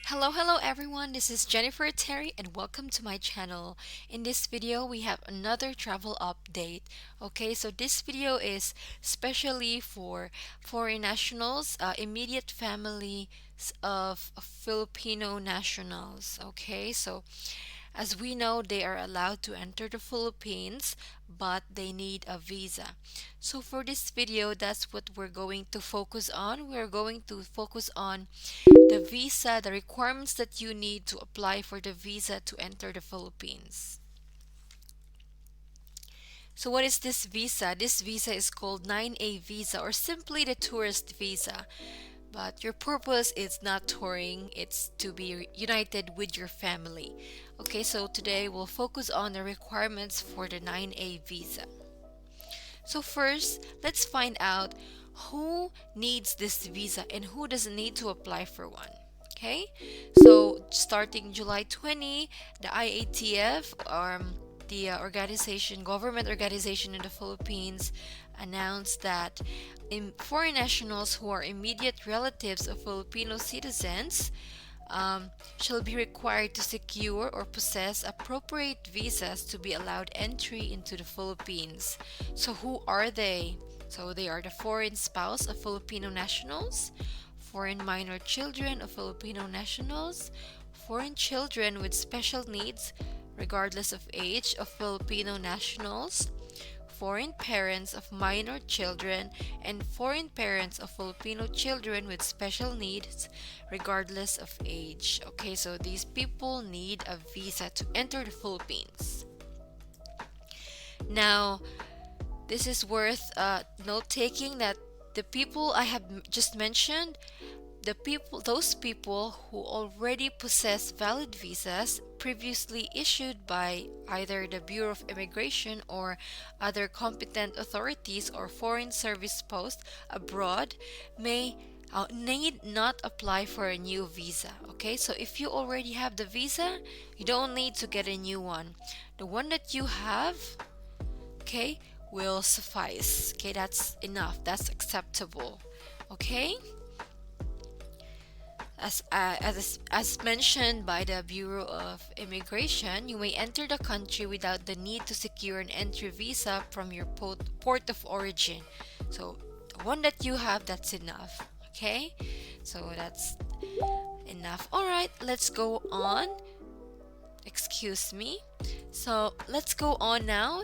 Hello everyone. This is Jennifer Terry and welcome to my channel. In this video, we have another travel update. Okay, so this video is specially for foreign nationals, immediate families of Filipino nationals. Okay, so as we know, they are allowed to enter the Philippines, but they need a visa. So for this video, that's what we're going to focus on. We're going to focus on the visa, the requirements that you need to apply for the visa to enter the Philippines. So what is this visa? This visa is called 9A visa or simply the tourist visa. But your purpose is not touring, it's to be united with your family. Okay, so today we'll focus on the requirements for the 9A visa. So first, let's find out who needs this visa and who doesn't need to apply for one. Okay, so starting July 20, the IATF, the government organization in the Philippines, announced that foreign nationals who are immediate relatives of Filipino citizens shall be required to secure or possess appropriate visas to be allowed entry into the Philippines. So, who are they? So, they are the foreign spouse of Filipino nationals, foreign minor children of Filipino nationals, foreign children with special needs, regardless of age, of Filipino nationals, foreign parents of minor children, and foreign parents of Filipino children with special needs, regardless of age. Okay, so these people need a visa to enter the Philippines. Now, this is worth note taking that the people I have just mentioned, those people who already possess valid visas previously issued by either the Bureau of Immigration or other competent authorities or foreign service posts abroad may need not apply for a new visa. Okay, so if you already have the visa, you don't need to get a new one. The one that you have, okay, will suffice. Okay, that's enough, that's acceptable. Okay, as mentioned by the Bureau of Immigration, you may enter the country without the need to secure an entry visa from your port of origin. So, the one that you have, that's enough. Okay? So, that's enough. Alright, let's go on. Excuse me. So let's go on now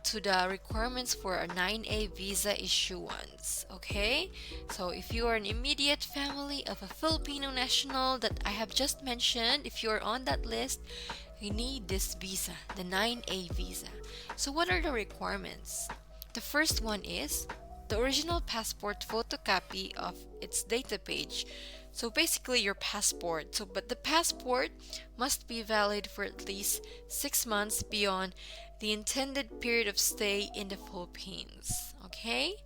to the requirements for a 9A visa issuance. Okay, so if you are an immediate family of a Filipino national that I have just mentioned, if you are on that list, you need this visa, the 9A visa. So what are the requirements? The first one is the original passport photocopy of its data page. So basically your passport. But the passport must be valid for at least 6 months beyond the intended period of stay in the Philippines. Okay?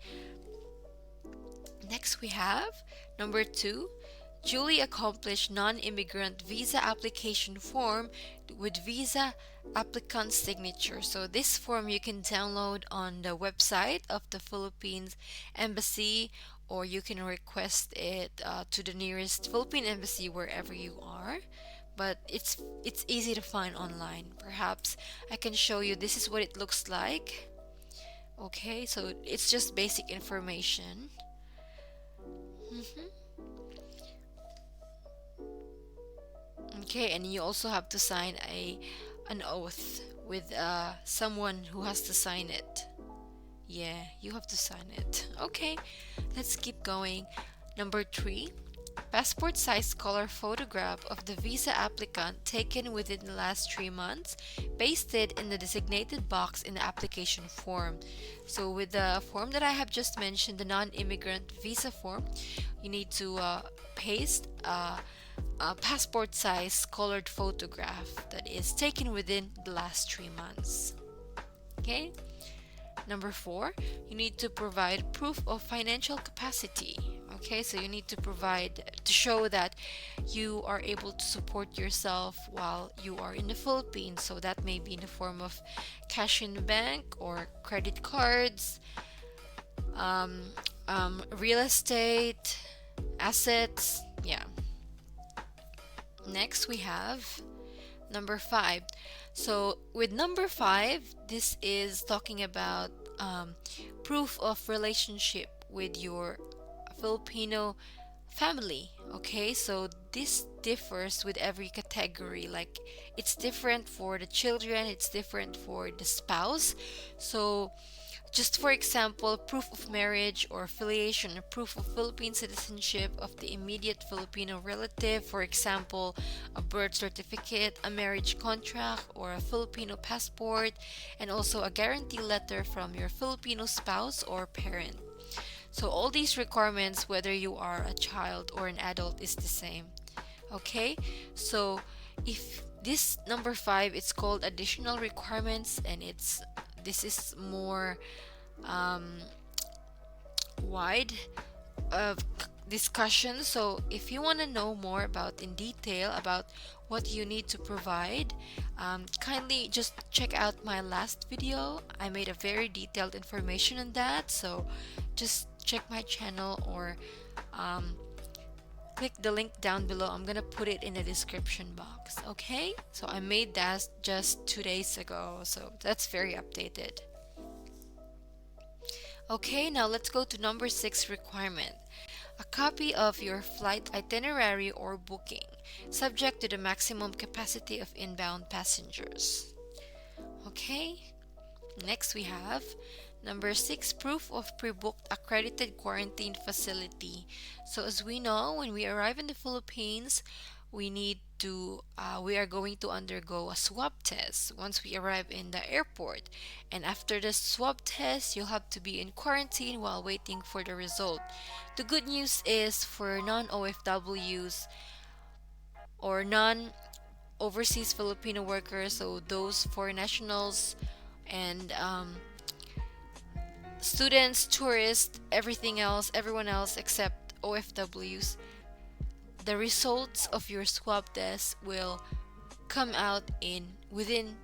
Next we have number 2, duly accomplished non-immigrant visa application form with visa applicant signature. So this form you can download on the website of the Philippines Embassy, or you can request it to the nearest Philippine embassy wherever you are. But it's easy to find online. Perhaps I can show you. This is what it looks like. Okay, so it's just basic information. Mhm. Okay, and you also have to sign an oath with someone who has to sign it. Yeah, you have to sign it. Okay, let's keep going. Number 3, passport size color photograph of the visa applicant taken within the last 3 months, pasted in the designated box in the application form. So with the form that I have just mentioned, the non-immigrant visa form, you need to paste a passport size colored photograph that is taken within the last 3 months. Okay? Number 4, you need to provide proof of financial capacity. Okay, so you need to provide to show that you are able to support yourself while you are in the Philippines. So that may be in the form of cash in the bank or credit cards, um, real estate, assets. Yeah. Next, we have number five. So, with number five, this is talking about proof of relationship with your Filipino family. Okay, so this differs with every category. Like, it's different for the children, it's different for the spouse. So, just for example, proof of marriage or affiliation, a proof of Philippine citizenship of the immediate Filipino relative, for example, a birth certificate, a marriage contract, or a Filipino passport, and also a guarantee letter from your Filipino spouse or parent. So all these requirements, whether you are a child or an adult, is the same. Okay, so if this number five, it's called additional requirements, and it's this is more um, wide of discussion. So if you want to know more about in detail about what you need to provide, kindly just check out my last video. I made a very detailed information on that. So just check my channel or um, click the link down below. I'm gonna put it in the description box. Okay, so I made that just 2 days ago, so that's very updated. Okay, now let's go to number six requirement. A copy of your flight itinerary or booking, subject to the maximum capacity of inbound passengers. Okay, next we have number six, proof of pre-booked accredited quarantine facility. So as we know, when we arrive in the Philippines, we are going to undergo a swab test once we arrive in the airport. And after the swab test, you'll have to be in quarantine while waiting for the result. The good news is for non-OFWs or non-overseas Filipino workers, so those foreign nationals and students, tourists, everyone else except OFWs, the results of your swab test will come out in within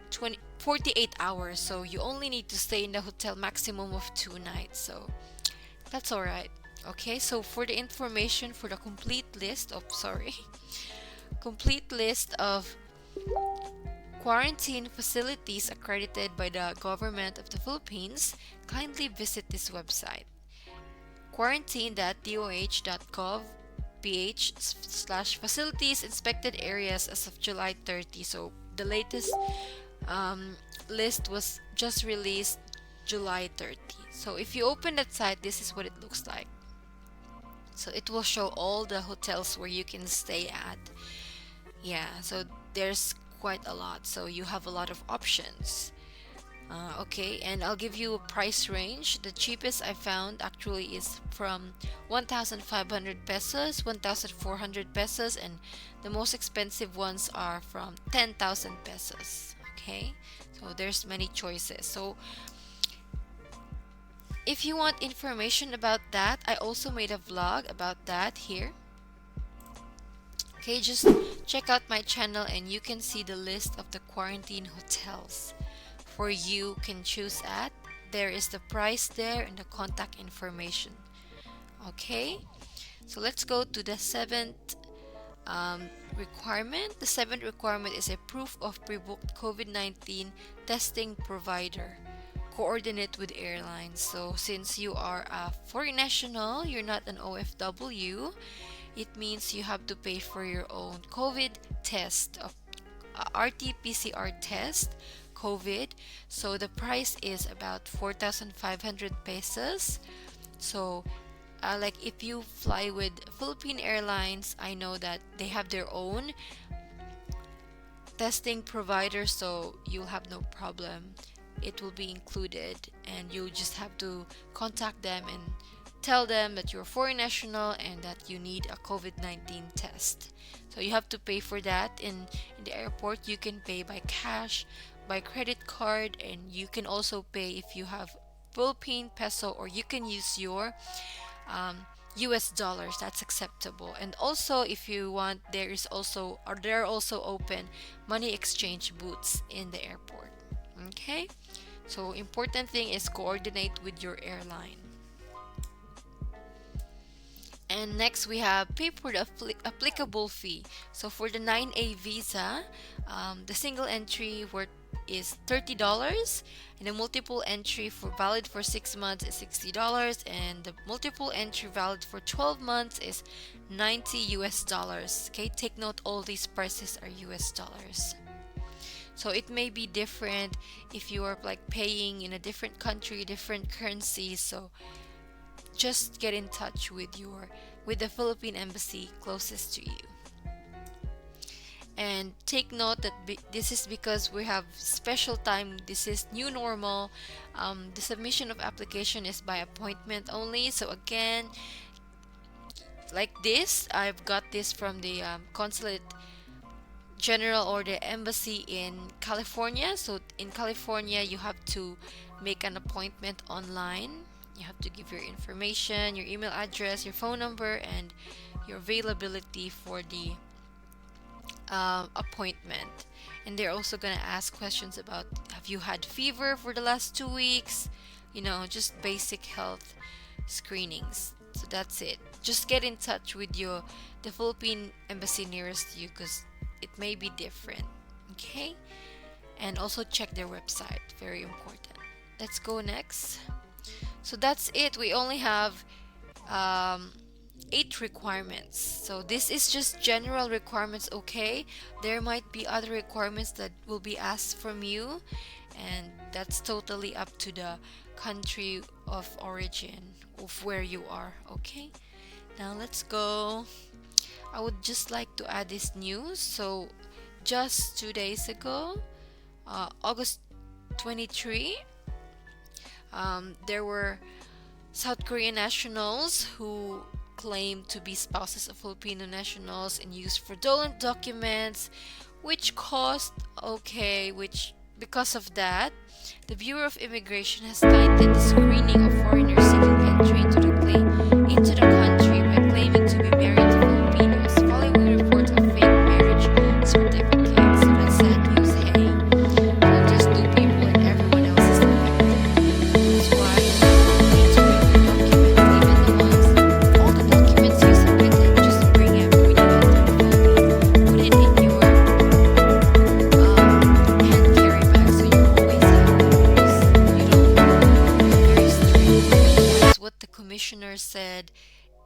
48 hours. So you only need to stay in the hotel maximum of 2 nights. So that's all right. Okay, so for the information for the complete list of quarantine facilities accredited by the government of the Philippines, kindly visit this website, quarantine.doh.gov.ph/facilities inspected areas as of July 30. So the latest list was just released July 30. So if you open that site, this is what it looks like. So it will show all the hotels where you can stay at. Yeah, so there's quite a lot. So you have a lot of options. Okay, and I'll give you a price range. The cheapest I found actually is from 1,500 pesos, 1,400 pesos, and the most expensive ones are from 10,000 pesos. Okay, so there's many choices. So if you want information about that, I also made a vlog about that here. Okay, just check out my channel and you can see the list of the quarantine hotels for you can choose at. There is the price there and the contact information. Okay, so let's go to the seventh requirement. The seventh requirement is a proof of pre-booked COVID-19 testing provider. Coordinate with airlines. So since you are a foreign national, you're not an OFW, it means you have to pay for your own COVID test, RT-PCR test, COVID. So the price is about 4,500 pesos. So like if you fly with Philippine Airlines, I know that they have their own testing provider, so you'll have no problem. It will be included and you just have to contact them and tell them that you're a foreign national and that you need a COVID-19 test. So you have to pay for that. In the airport, you can pay by cash, by credit card, and you can also pay if you have Philippine peso, or you can use your US dollars. That's acceptable. And also if you want, there are also open money exchange booths in the airport. Okay, so important thing is coordinate with your airline. And next we have pay for the applicable fee. So for the 9A visa, the single entry worth is $30, and the multiple entry for valid for 6 months is $60, and the multiple entry valid for 12 months is $90. Okay, take note, all these prices are US dollars. So it may be different if you are like paying in a different country, different currency. So just get in touch with the Philippine embassy closest to you. And take note that this is because we have special time. This is new normal. The submission of application is by appointment only. So again, like this, I've got this from the consulate general or the embassy in California. So in California, you have to make an appointment online. You have to give your information, your email address, your phone number, and your availability for the appointment. And they're also gonna ask questions about, have you had fever for the last 2 weeks? Just basic health screenings. So that's it. Just get in touch with the Philippine embassy nearest you, because it may be different. Okay? And also check their website. Very important. Let's go next. So that's it. We only have 8 requirements. So this is just general requirements, okay? There might be other requirements that will be asked from you, and that's totally up to the country of origin of where you are, okay? Now let's go. I would just like to add this news. So just 2 days ago, August 23, there were South Korean nationals who claimed to be spouses of Filipino nationals and used fraudulent documents, which because of that, the Bureau of Immigration has tightened the screening of foreigners seeking entry into the country by claiming to be married to Filipinos, following reports of fake marriage certificates. So that's sad news, hey. Don't just do people and everyone else is affected. That's why you need to bring your documents, even all the documents you submitted, just bring it when you get to the Philippines. Put it in your hand carry bag so you always have those. Very strict. That's what the commissioner said.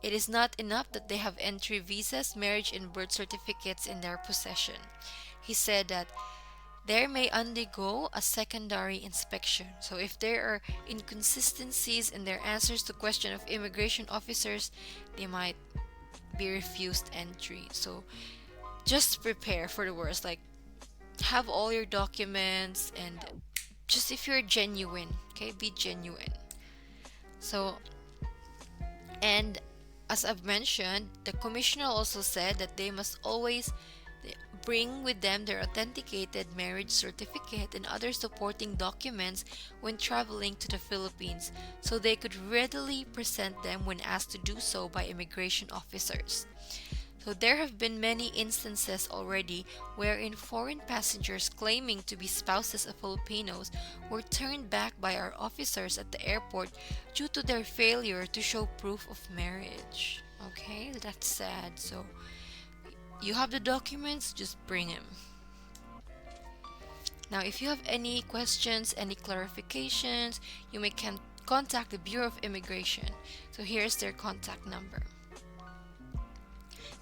It is not enough that they have entry visas, marriage, and birth certificates in their possession. He said that they may undergo a secondary inspection. So if there are inconsistencies in their answers to question of immigration officers, they might be refused entry. So just prepare for the worst. Like, have all your documents, and just if you're genuine, okay, be genuine. So, and as I've mentioned, the commissioner also said that they must always bring with them their authenticated marriage certificate and other supporting documents when traveling to the Philippines, so they could readily present them when asked to do so by immigration officers. So there have been many instances already wherein foreign passengers claiming to be spouses of Filipinos were turned back by our officers at the airport due to their failure to show proof of marriage. Okay, that's sad. So you have the documents, just bring them. Now, if you have any questions, any clarifications, you may contact the Bureau of Immigration. So here's their contact number.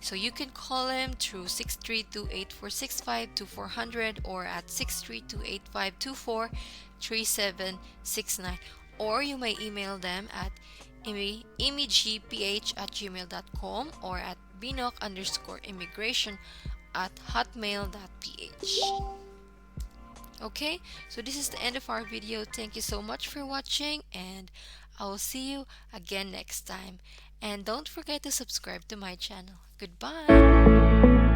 So you can call them through 632-8465-2400 or at 632-8524-3769, or you may email them at imigph@gmail.com or at binoc_immigration@hotmail.ph. Okay, so this is the end of our video. Thank you so much for watching, and I will see you again next time. And don't forget to subscribe to my channel. Goodbye!